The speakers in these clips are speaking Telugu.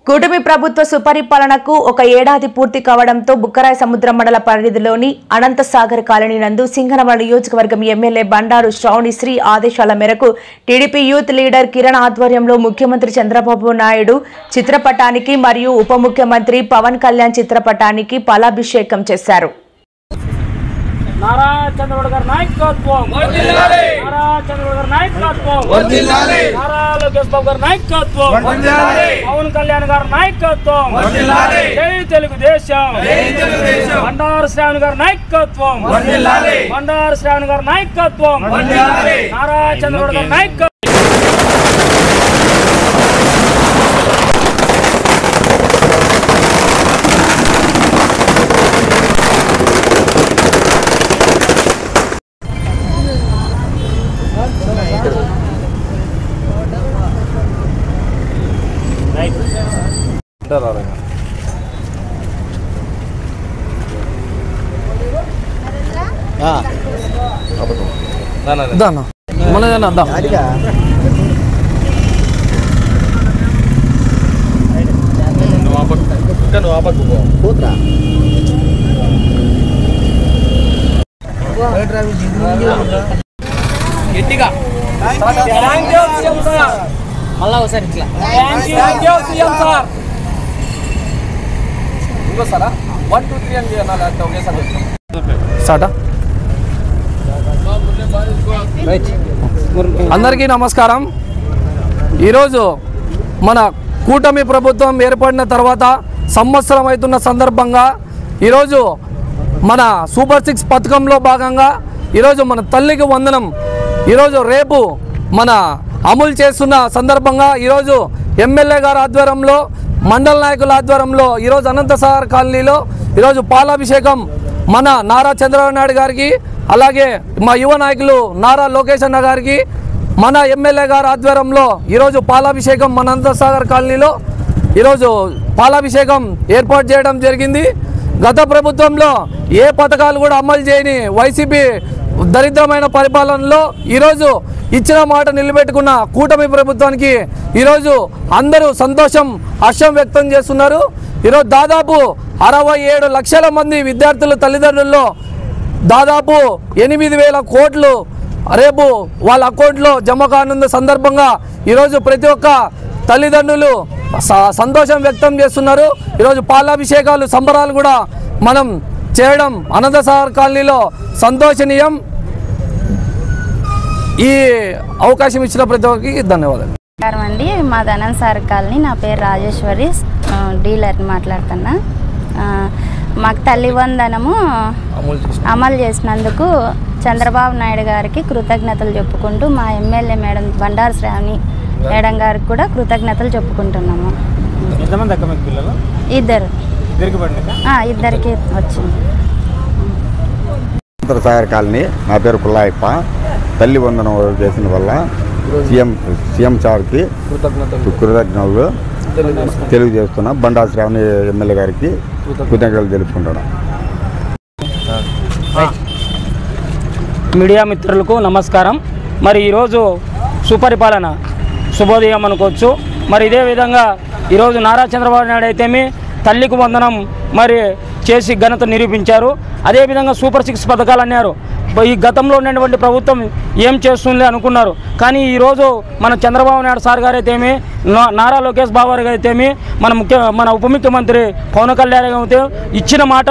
కూటమి ప్రభుత్వ సుపరిపాలనకు ఒక ఏడాది పూర్తి కావడంతో బుక్కరాయ సముద్ర మండల పరిధిలోని అనంతసాగర్ కాలనీ నందు సింగనమల నియోజకవర్గం ఎమ్మెల్యే బండారు శ్రావణిశ్రీ ఆదేశాల మేరకు టీడీపీ యూత్ లీడర్ కిరణ్ ఆధ్వర్యంలో ముఖ్యమంత్రి చంద్రబాబు నాయుడు చిత్రపటానికి మరియు ఉప ముఖ్యమంత్రి పవన్ కళ్యాణ్ చిత్రపటానికి పాలాభిషేకం చేశారు. नारा चंद्रबाबू नायकत्व नारा चंद्रबाबू नायकत्व नारा लोकेश बाबू नायकत्व पवन कल्याण नायकत्व जय तेलुगुदेशम बंडारू श्रावण नायकत्व बंडारू श्रावण नायकत्व नारा चंद्रबाबू नायकत्व మళ్ళా ఒకసారి ఇట్లా థ్యాంక్ యూ సీఎం సార్ ఇంకోసారా 1 2 3 అని చేయాలి అంటే ఒకేసారి స్టార్ట్. అందరికీ నమస్కారం. ఈరోజు మన కూటమి ప్రభుత్వం ఏర్పడిన తర్వాత సంవత్సరం అవుతున్న సందర్భంగా ఈరోజు మన సూపర్ 6 పథకంలో భాగంగా ఈరోజు మన తల్లికి వందనం ఈరోజు రేపు మన అమలు చేస్తున్న సందర్భంగా ఈరోజు ఎమ్మెల్యే గారి ఆధ్వర్యంలో మండల నాయకుల ఆధ్వర్యంలో ఈరోజు అనంతసాగర్ కాలనీలో ఈరోజు పాలాభిషేకం మన నారా చంద్రబాబు నాయుడు గారికి అలాగే మా యువ నాయకులు నారా లోకేష్ అన్న గారికి మన ఎమ్మెల్యే గారి ఆధ్వర్యంలో ఈరోజు పాలాభిషేకం మన అనంతసాగర్ కాలనీలో ఈరోజు పాలాభిషేకం ఏర్పాటు చేయడం జరిగింది. గత ప్రభుత్వంలో ఏ పథకాలు కూడా అమలు చేయని వైసీపీ దరిద్రమైన పరిపాలనలో ఈరోజు ఇచ్చిన మాట నిలబెట్టుకున్న కూటమి ప్రభుత్వానికి ఈరోజు అందరూ సంతోషం హర్షం వ్యక్తం చేస్తున్నారు. ఈరోజు దాదాపు 67 లక్షల మంది విద్యార్థుల తల్లిదండ్రుల్లో దాదాపు 8,000 కోట్లు రేపు వాళ్ళ అకౌంట్లో జమ కానున్న సందర్భంగా ఈరోజు ప్రతి ఒక్క తల్లిదండ్రులు సంతోషం వ్యక్తం చేస్తున్నారు. ఈరోజు పాలాభిషేకాలు సంబరాలు కూడా మనం చేయడం అనంతసాగర్ కాలనీలో సంతోషనీయం. ఈ అవకాశం ఇచ్చిన ప్రతి ఒక్కరికి ధన్యవాదాలు. నమస్కారం అండి, మాది అనంతసాగర్ కాలనీ. నా పేరు రాజేశ్వరి, డీలర్ మాట్లాడుతున్నా. మాకు తల్లి వందనము అమలు చేసినందుకు చంద్రబాబు నాయుడు గారికి కృతజ్ఞతలు చెప్పుకుంటూ మా MLA madam Bandaru Sravani madam గారికి కూడా కృతజ్ఞతలు చెప్పుకుంటున్నాము. ఇద్దరికి వచ్చింది. అనంతసాగర్ కాలనీ. నా పేరు కుల్లాయప్ప. తల్లి వందనం చేసిన వల్ల సీఎం సార్కి కృతజ్ఞతలు తెలియజేస్తున్నా. బండారు శ్రావణి ఎమ్మెల్యే గారికి కృతజ్ఞతలు తెలుపుకుంటున్నా. మీడియా మిత్రులకు నమస్కారం. మరి ఈరోజు సుపరిపాలన శుభోదయం అనుకోవచ్చు. మరి ఇదే విధంగా ఈరోజు నారా చంద్రబాబు నాయుడు అయితేమి తల్లికి వందనం మరి చేసి ఘనత నిరూపించారు. అదేవిధంగా సూపర్ 6 పథకాలు అన్నారు. ఈ గతంలో ఉన్నటువంటి ప్రభుత్వం ఏం చేస్తుంది అనుకున్నారు. కానీ ఈరోజు మన చంద్రబాబు నాయుడు సార్ గారు అయితేమి నారా లోకేష్ బాబు గారు అయితేమి మన ఉప ముఖ్యమంత్రి పవన్ కళ్యాణ్ అయితే ఇచ్చిన మాట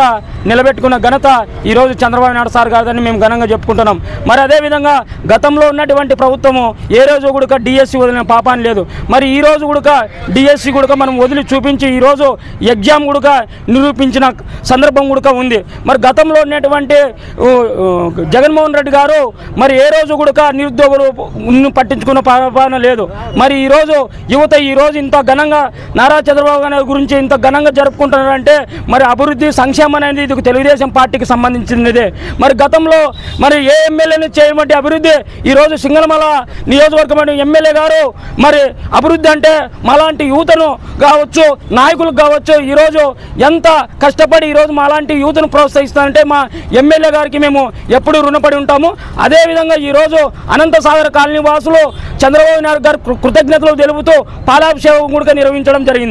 నిలబెట్టుకున్న ఘనత ఈరోజు చంద్రబాబు నాయుడు సార్ గారిని మేము ఘనంగా చెప్పుకుంటున్నాం. మరి అదేవిధంగా గతంలో ఉన్నటువంటి ప్రభుత్వము ఏ రోజు కూడా డిఎస్సి వదిలిన పాపాన్ని లేదు. మరి ఈ రోజు కూడా డిఎస్సి కూడా మనం వదిలి చూపించి ఈరోజు ఎగ్జామ్ కూడా నిరూపించిన సందర్భం కూడా ఉంది. మరి గతంలో ఉన్నటువంటి జగన్మోహన్ రెడ్డి గారు మరి ఏ రోజు కూడా నిరుద్యోగులు పట్టించుకున్న పాపాన లేదు. మరి ఈరోజు యువత ఈరోజు ఇంత ఘనంగా నారా చంద్రబాబు నాయుడు గురించి ఇంత ఘనంగా జరుపుకుంటున్నారంటే మరి అభివృద్ధి సంక్షేమం అనేది ఇది తెలుగుదేశం పార్టీకి సంబంధించినదే. మరి గతంలో మరి ఏ ఎమ్మెల్యేని చేయమంటే అభివృద్ధి ఈరోజు సింగనమల నియోజకవర్గం ఎమ్మెల్యే గారు మరి అభివృద్ధి అంటే మాలాంటి యువతను కావచ్చు నాయకులకు కావచ్చు ఈరోజు ఎంత కష్టపడి ఈరోజు మాలాంటి యువతను ప్రోత్సహిస్తారంటే మా ఎమ్మెల్యే గారికి మేము ఎప్పుడు రుణపడి ఉంటాము. అదేవిధంగా ఈరోజు అనంతసాగర్ కాలనీ వాసులు చంద్రబాబు నాయుడు గారు కృతజ్ఞతలు తెలుపుతూ పాలాభిషేకం కూడా నిర్వహించడం జరిగింది.